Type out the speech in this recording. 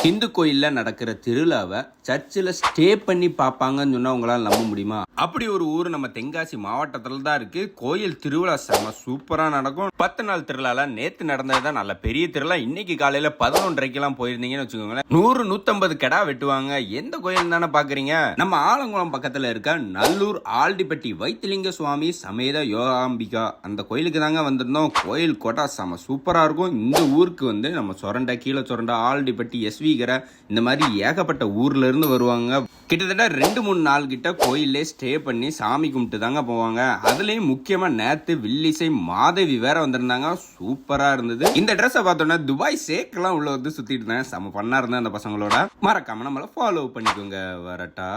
இந்து கோயில்ல நடக்கிற திருவிழாவை சர்ச்சில் ஸ்டே பண்ணி பார்ப்பாங்கன்னு சொன்னா உங்களால நம்ப முடியுமா? அப்படி ஒரு ஊர் நம்ம தென்காசி மாவட்டத்துல தான் இருக்கு. கோயில் திருவிழா செம சூப்பரா நடக்கும். 10 நாள் திருவிழால நேத்து நடந்ததுதான் நல்ல பெரிய திருவிழா. இன்னைக்கு காலையில 11:30 போயிருந்தீங்கன்னு வச்சுக்கோங்களேன், 100-150 கெடா வெட்டுவாங்க. எந்த கோயில் தானே பாக்குறீங்க? நம்ம ஆலங்குளம் பக்கத்துல இருக்க நல்லூர் ஆல்டிப்பட்டி வைத்திலிங்க சுவாமி சமேத யோகாம்பிகா அந்த கோயிலுக்கு தாங்க வந்திருந்தோம். கோயில் கோட்டா செம சூப்பரா இருக்கும். இந்த ஊருக்கு நம்ம சொரண்டை, கீழே சொரண்டை, ஆல்டிப்பட்டி, எஸ்விகரை இந்த மாதிரி ஏகப்பட்ட ஊர்ல இருந்து வருவாங்க. கிட்டத்தட்ட 2-3 நாள் கிட்ட கோயிலே ஸ்டே பண்ணி சாமி கும்பிட்டு தாங்க போவாங்க. அதுலயும் முக்கியமா நேத்து வில்லிசை மாதவி வேற வந்திருந்தாங்க. சூப்பரா இருந்தது. இந்த ட்ரெஸ்ஸை பார்த்தோன்னா துபாய் சேக் எல்லாம் உள்ள வந்து சுத்திட்டு இருந்தேன். செம பண்ணா இருந்தேன் அந்த பசங்களோட. மறக்காம நம்மள ஃபாலோ பண்ணிக்கோங்க. வரட்டா.